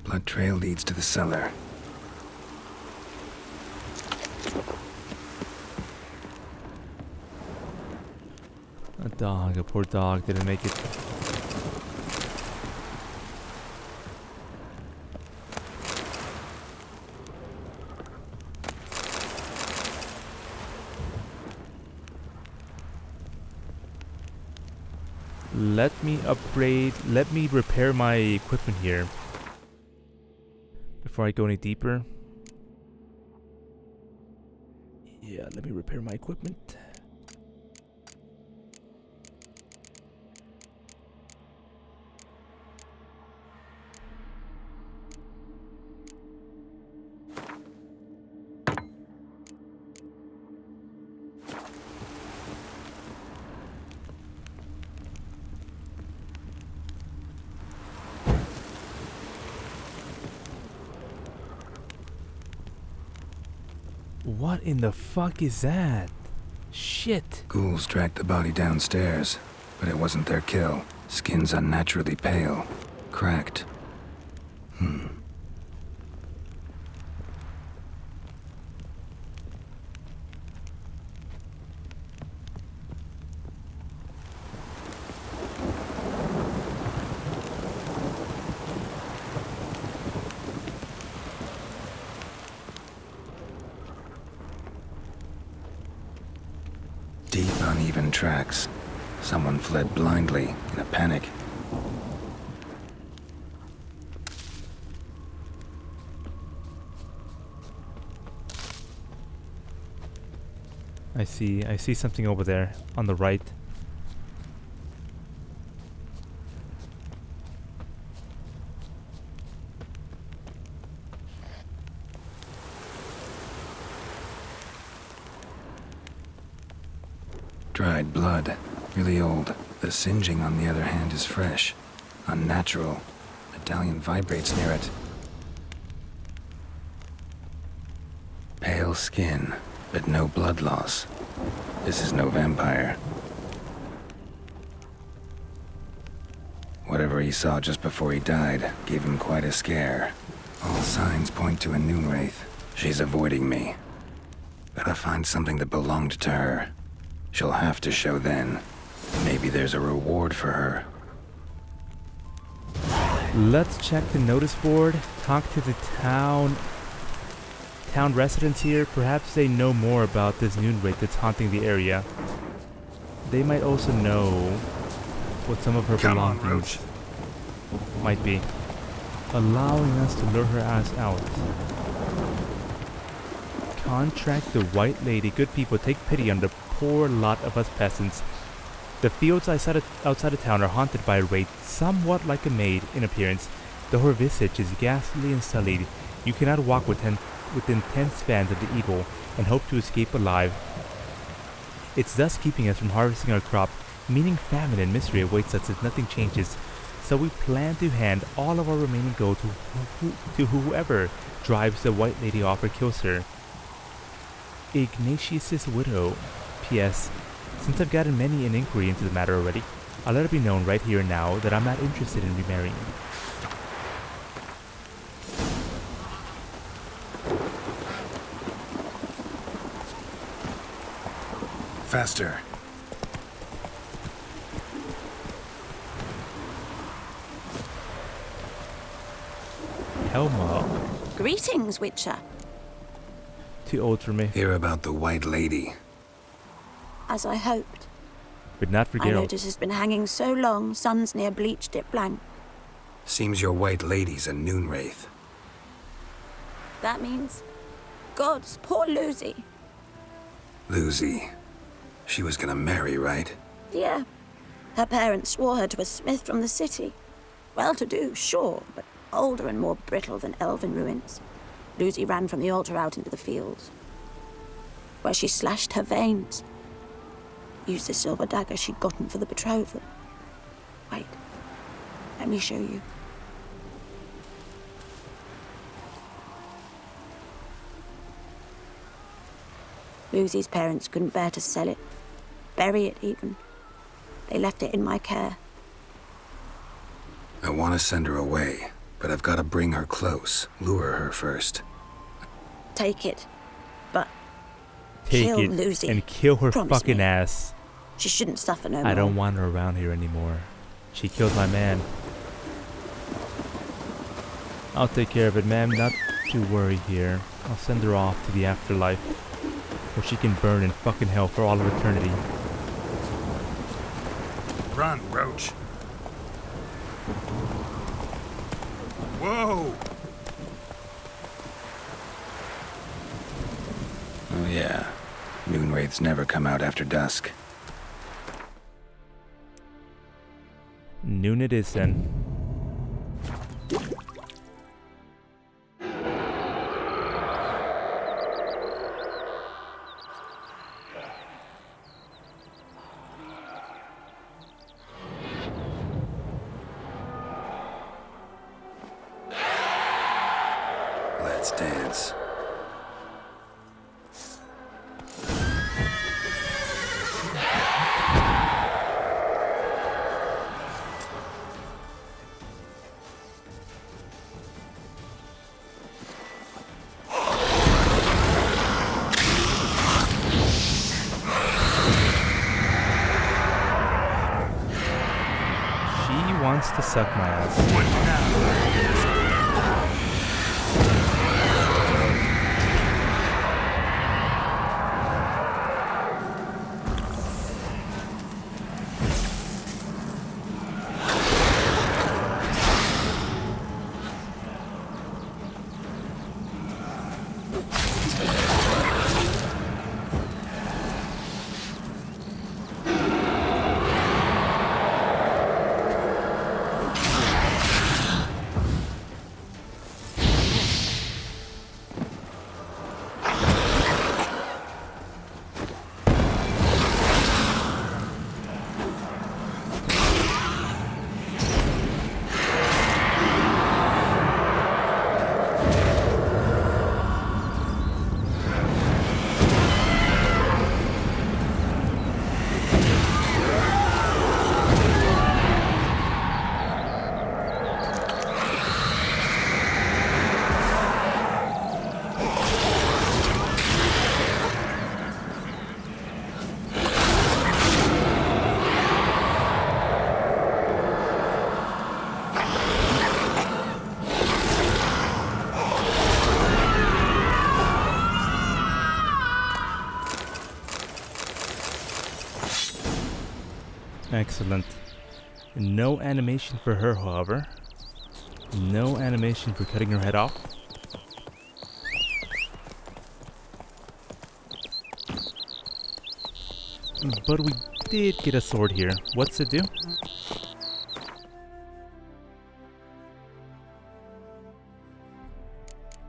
Blood trail leads to the cellar. A poor dog didn't make it. Let me repair my equipment here before I go any deeper. Yeah, let me repair my equipment. What in the fuck is that? Shit. Ghouls dragged the body downstairs, but it wasn't their kill. Skin's unnaturally pale, cracked. Deep, uneven tracks. Someone fled blindly in a panic. I see something over there on the right. Dried blood, really old. The singeing, on the other hand, is fresh, unnatural. Medallion vibrates near it. Pale skin, but no blood loss. This is no vampire. Whatever he saw just before he died gave him quite a scare. All signs point to a Noonwraith. She's avoiding me. Gotta find something that belonged to her. She'll have to show then. Maybe there's a reward for her. Let's check the notice board. Talk to the town residents here. Perhaps they know more about this Noonwraith that's haunting the area. They might also know what some of her belongings might be, allowing us to lure her ass out. Contract the White Lady. Good people, take pity on the poor lot of us peasants. The fields outside of town are haunted by a wraith somewhat like a maid in appearance, though her visage is ghastly and sullied. You cannot walk within 10 spans of the evil and hope to escape alive. It's thus keeping us from harvesting our crop, meaning famine and misery awaits us if nothing changes. So we plan to hand all of our remaining gold to whoever drives the White Lady off or kills her. Ignatius's widow. P.S. Since I've gotten many an inquiry into the matter already, I'll let it be known right here and now that I'm not interested in remarrying. Faster. Helma. Greetings, Witcher. Too old for me. Hear about the White Lady. As I hoped. But not for I Geralt. notice it's been hanging so long, sun's near bleached it blank. Seems your White Lady's a Noonwraith. That means... Gods, poor Lucy. Lucy. She was gonna marry, right? Yeah. Her parents swore her to a smith from the city. Well-to-do, sure, but older and more brittle than elven ruins. Lucy ran from the altar out into the fields, where she slashed her veins. Used the silver dagger she'd gotten for the betrothal. Wait, let me show you. Lucy's parents couldn't bear to sell it, bury it even. They left it in my care. I want to send her away, but I've got to bring her close, lure her first. Take it, but Take kill it Lucy. and kill her Promise fucking me. ass. She shouldn't suffer no more. I don't want her around here anymore. She killed my man. I'll take care of it, ma'am. Not to worry here. I'll send her off to the afterlife, where she can burn in fucking hell for all of eternity. Run, Roach. Whoa! Oh yeah. Noonwraiths never come out after dusk. Noon it is then. Let's dance. She wants to suck my ass. Excellent. No animation for her, however. No animation for cutting her head off. But we did get a sword here. What's it do?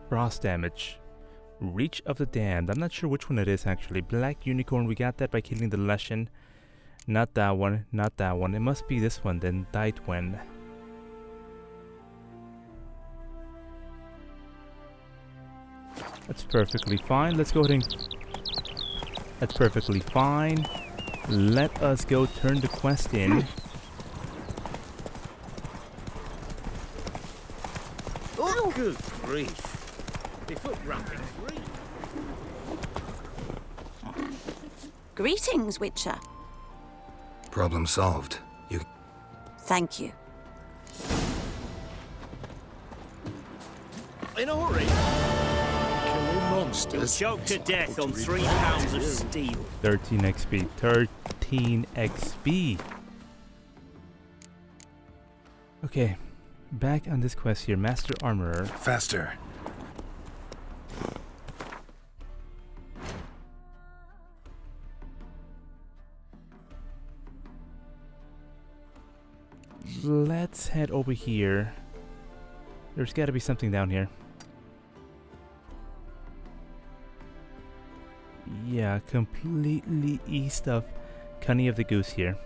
Frost damage. Reach of the Damned. I'm not sure which one it is actually. Black Unicorn. We got that by killing the Leshen. Not that one. Not that one. It must be this one then. Dightwen. That's perfectly fine. Let's go ahead and... That's perfectly fine. Let us go turn the quest in. Oh, good grief. They foot ramping free. Greetings, Witcher. Problem solved. You... Thank you. In a hurry. Monsters. Choked to death on 3 pounds of steel. 13 XP. 13 XP. Okay. Back on this quest here. Master Armorer. Faster. Let's head over here. There's got to be something down here. Yeah, completely east of Cunny of the Goose here.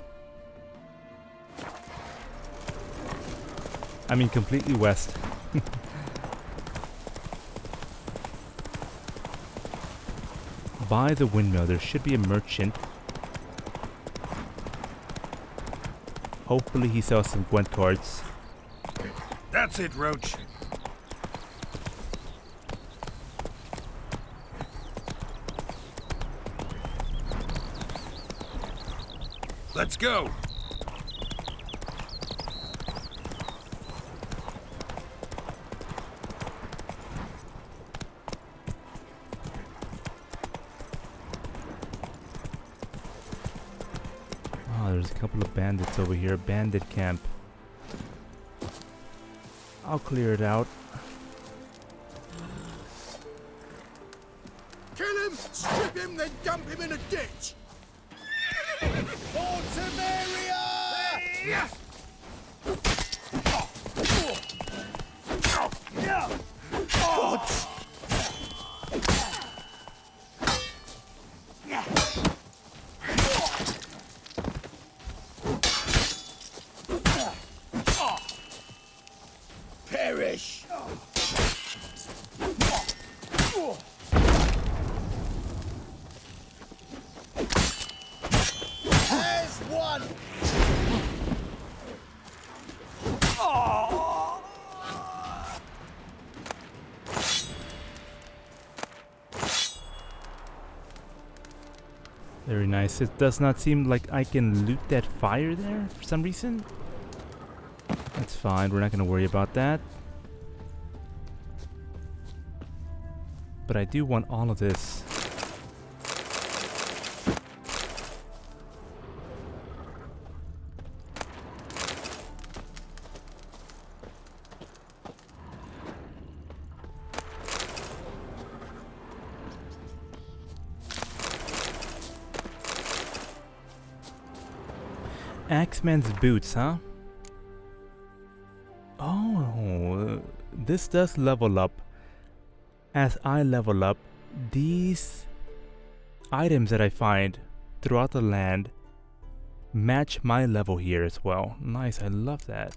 I mean, completely west. By the windmill, there should be a merchant. Hopefully he sells some Gwent cards. That's it, Roach. Let's go. Oh, there's a couple of bandits over here. Bandit camp. I'll clear it out. Kill him, strip him, then dump him in a ditch. For Temeria! Perish! There's one! Very nice. It does not seem like I can loot that fire there for some reason. That's fine. We're not going to worry about that. But I do want all of this. Axeman's boots, huh? Oh, this does level up. As I level up, these items that I find throughout the land match my level here as well. Nice, I love that.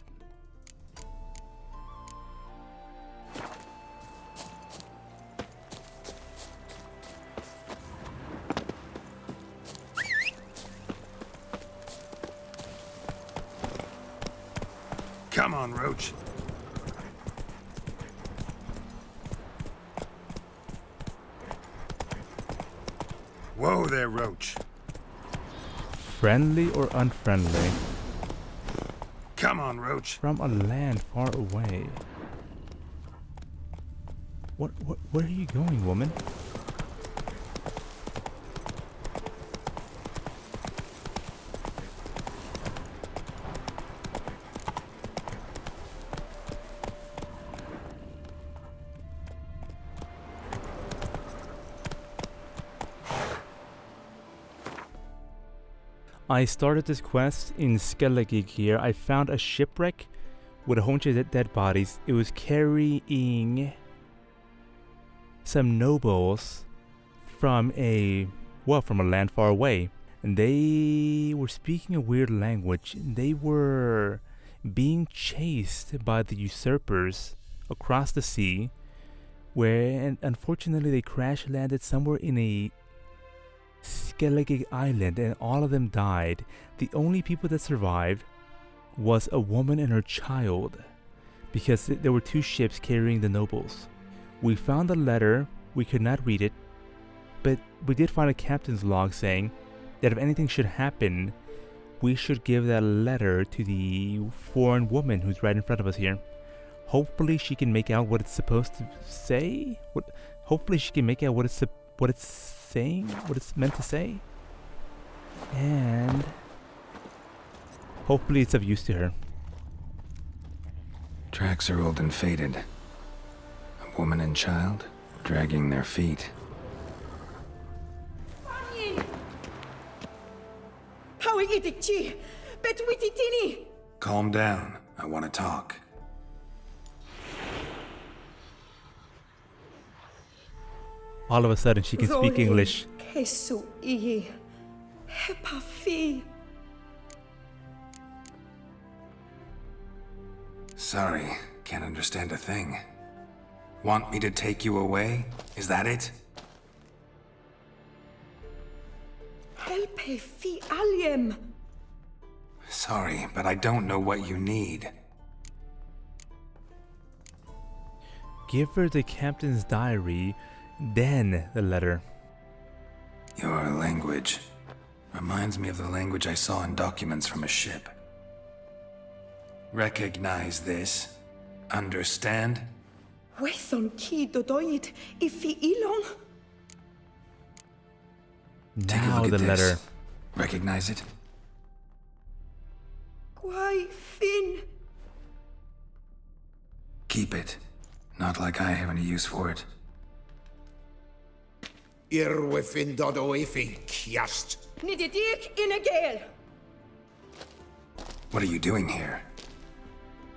Come on, Roach. Whoa there, Roach. Friendly or unfriendly? Come on, Roach. From a land far away. Where are you going, woman? I started this quest in Skellige here. I found a shipwreck with a whole bunch of dead bodies. It was carrying some nobles from a land far away. And they were speaking a weird language. They were being chased by the usurpers across the sea, where unfortunately they crash landed somewhere in a Skellige island, and all of them died. The only people that survived was a woman and her child, because there were two ships carrying the nobles. We found a letter. We could not read it, but we did find a captain's log saying that if anything should happen, we should give that letter to the foreign woman who's right in front of us here. Hopefully she can make out what it's supposed to say. Hopefully she can make out what it's saying, what it's meant to say, and hopefully it's of use to her. Tracks are old and faded. A woman and child dragging their feet. Calm down. I want to talk. All of a sudden, she can speak English. Sorry, can't understand a thing. Want me to take you away? Is that it? Sorry, but I don't know what you need. Give her the captain's diary, then the letter. Your language reminds me of the language I saw in documents from a ship. Recognize this? Understand? Now the letter. Recognize it? Keep it. Not like I have any use for it. What are you doing here?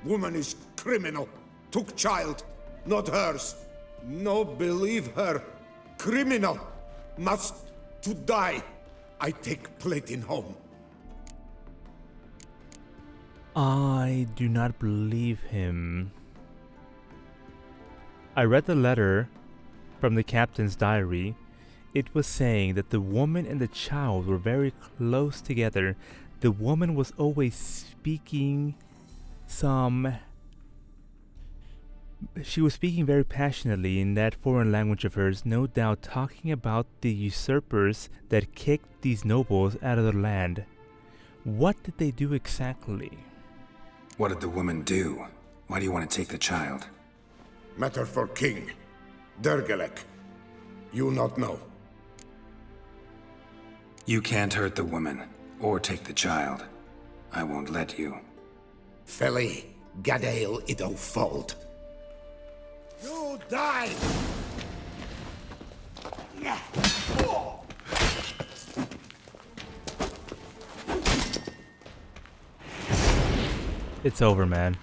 Woman is criminal. Took child, not hers. No believe her. Criminal. Must to die. I take plate in home. I do not believe him. I read the letter from the captain's diary. It was saying that the woman and the child were very close together. The woman was always speaking she was speaking very passionately in that foreign language of hers, no doubt talking about the usurpers that kicked these nobles out of their land. What did they do exactly? What did the woman do? Why do you want to take the child? Matter for king. Dergelek. You not know. You can't hurt the woman, or take the child. I won't let you. Feli, Gadael ido fold. You die! It's over, man.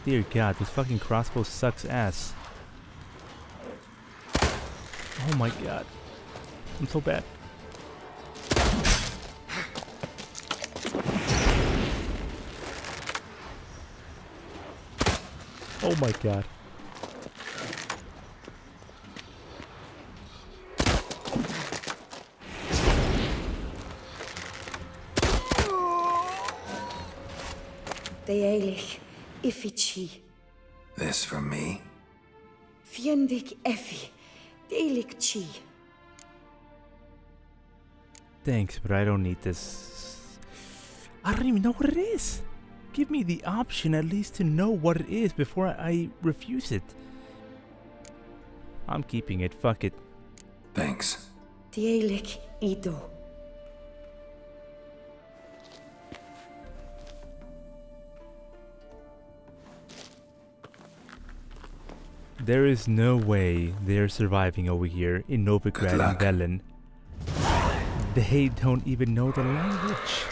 Dear God, this fucking crossbow sucks ass. Oh my God. I'm so bad. Oh my God. Deelig, Ifichi. This for me? Fiendik Effi, Deelig Chi. Thanks, but I don't need this. I don't even know what it is. Give me the option at least to know what it is before I refuse it. I'm keeping it, fuck it. Thanks. Deelig Ido. There is no way they're surviving over here in Novigrad and Velen. They don't even know the language.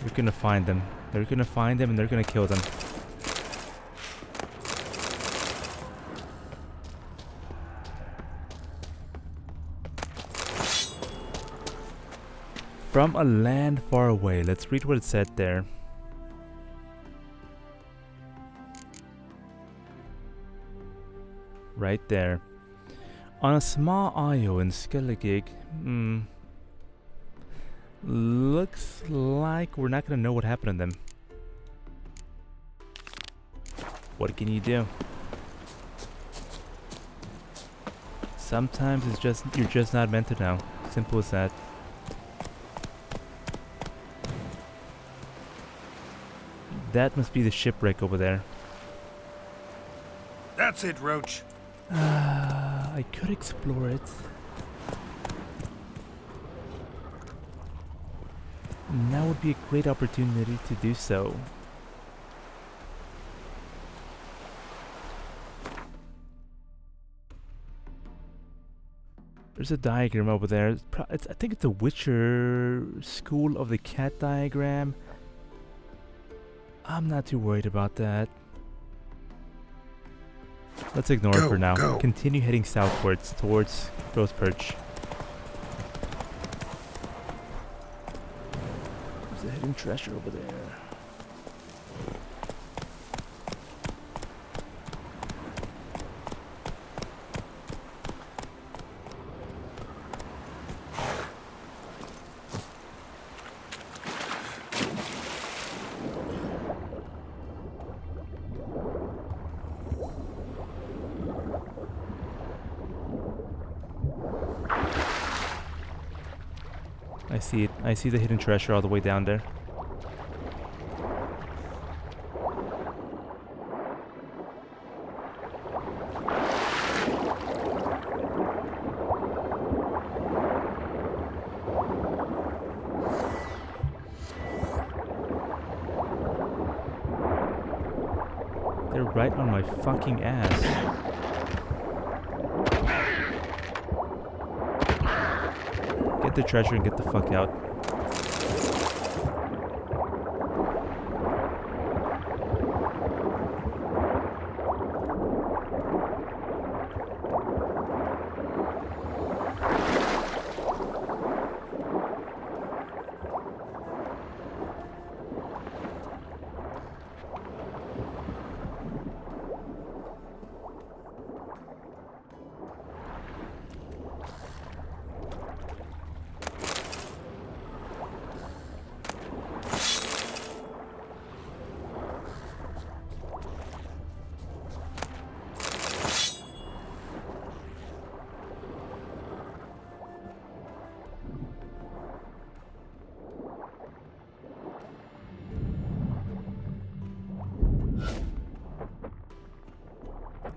They're gonna find them. They're gonna find them and they're gonna kill them. From a land far away. Let's read what it said there. Right there. On a small isle in Skellige. Looks like we're not gonna know what happened to them. What can you do? Sometimes it's just you're just not meant to know. Simple as that. That must be the shipwreck over there. That's it, Roach. I could explore it. Now would be a great opportunity to do so. There's a diagram over there. I think it's a Witcher School of the Cat diagram. I'm not too worried about that. Let's ignore it for now. Continue heading southwards towards Ghost Perch. There's a hidden treasure over there. I see it. I see the hidden treasure all the way down there. They're right on my fucking ass. Get the treasure and get the fuck out.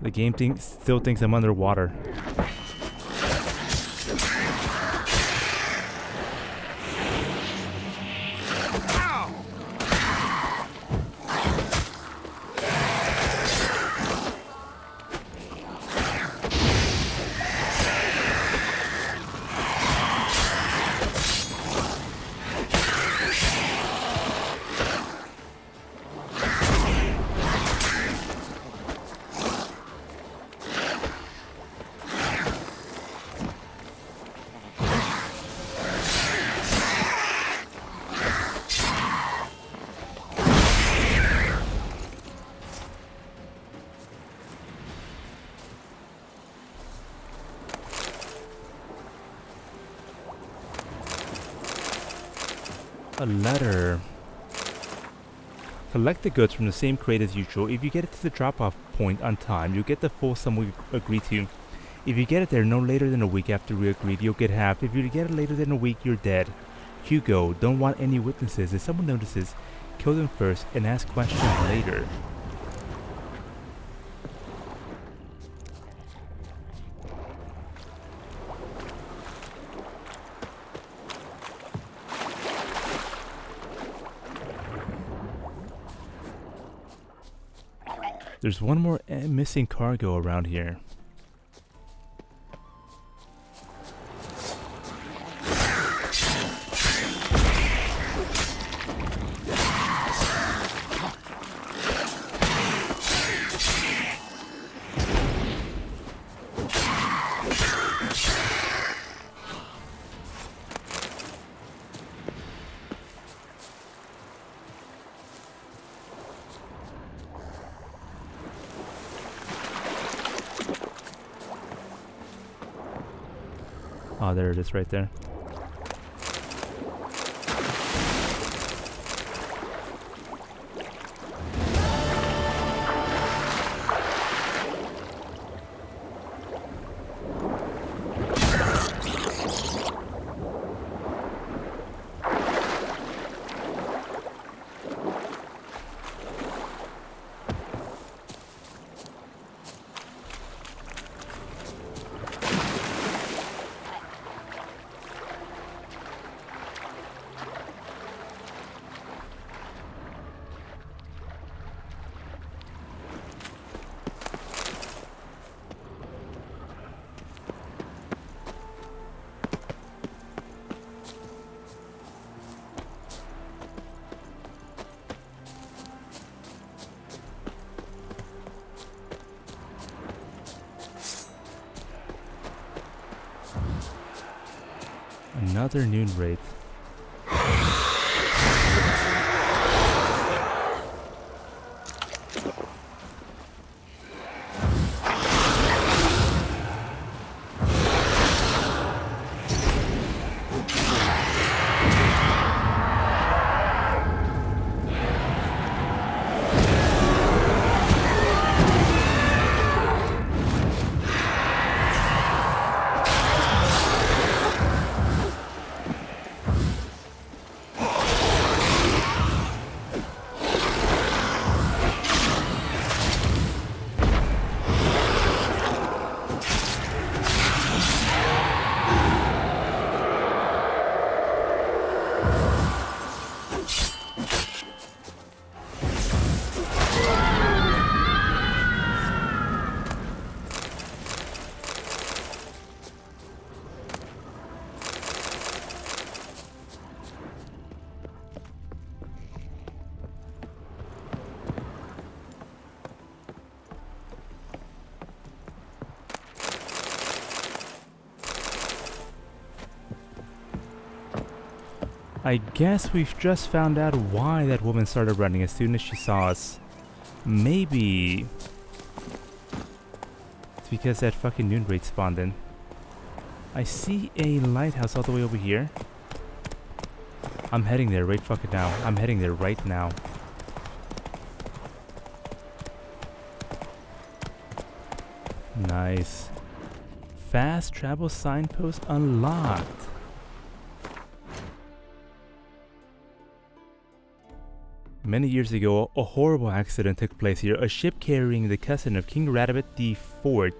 The game still thinks I'm underwater. A letter. Collect the goods from the same crate as usual. If you get it to the drop-off point on time, you'll get the full sum we agreed to. If you get it there no later than a week after we agreed, you'll get half. If you get it later than a week, you're dead. Hugo, don't want any witnesses. If someone notices, kill them first and ask questions later. There's one more missing cargo around here. Oh, there it is right there. Another noon wraith. I guess we've just found out why that woman started running as soon as she saw us. Maybe it's because that fucking noon wraith spawned in. I see a lighthouse all the way over here. I'm heading there right fucking now. I'm heading there right now. Nice. Fast travel signpost unlocked. Many years ago, a horrible accident took place here. A ship carrying the cousin of King Radabit IV,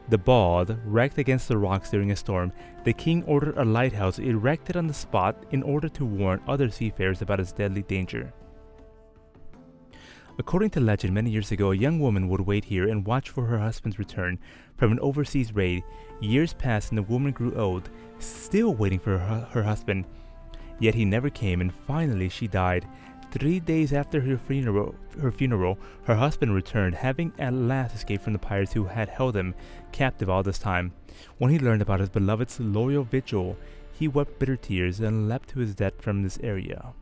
the Bald, wrecked against the rocks during a storm. The king ordered a lighthouse erected on the spot in order to warn other seafarers about its deadly danger. According to legend, many years ago, a young woman would wait here and watch for her husband's return from an overseas raid. Years passed and the woman grew old, still waiting for her husband. Yet he never came, and finally she died. 3 days after her funeral, her husband returned, having at last escaped from the pirates who had held him captive all this time. When he learned about his beloved's loyal vigil, he wept bitter tears and leapt to his death from this area.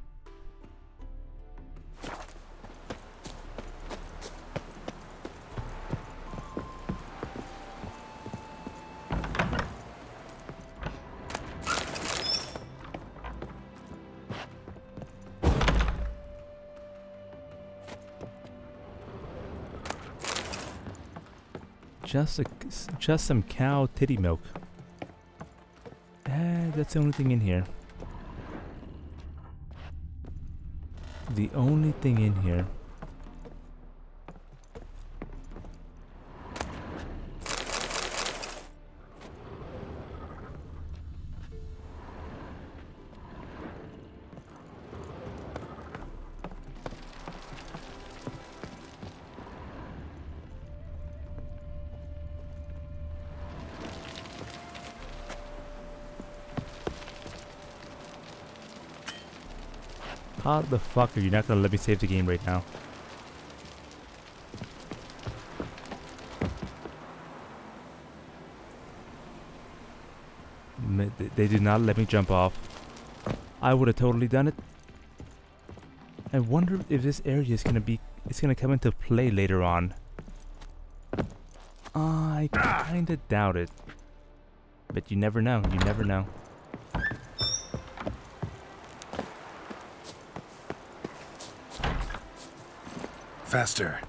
Just some cow titty milk. That's the only thing in here. The only thing in here. How the fuck are you not gonna let me save the game right now? They did not let me jump off. I would have totally done it. I wonder if this area is gonna come into play later on. I kinda doubt it. But you never know, you never know. Faster.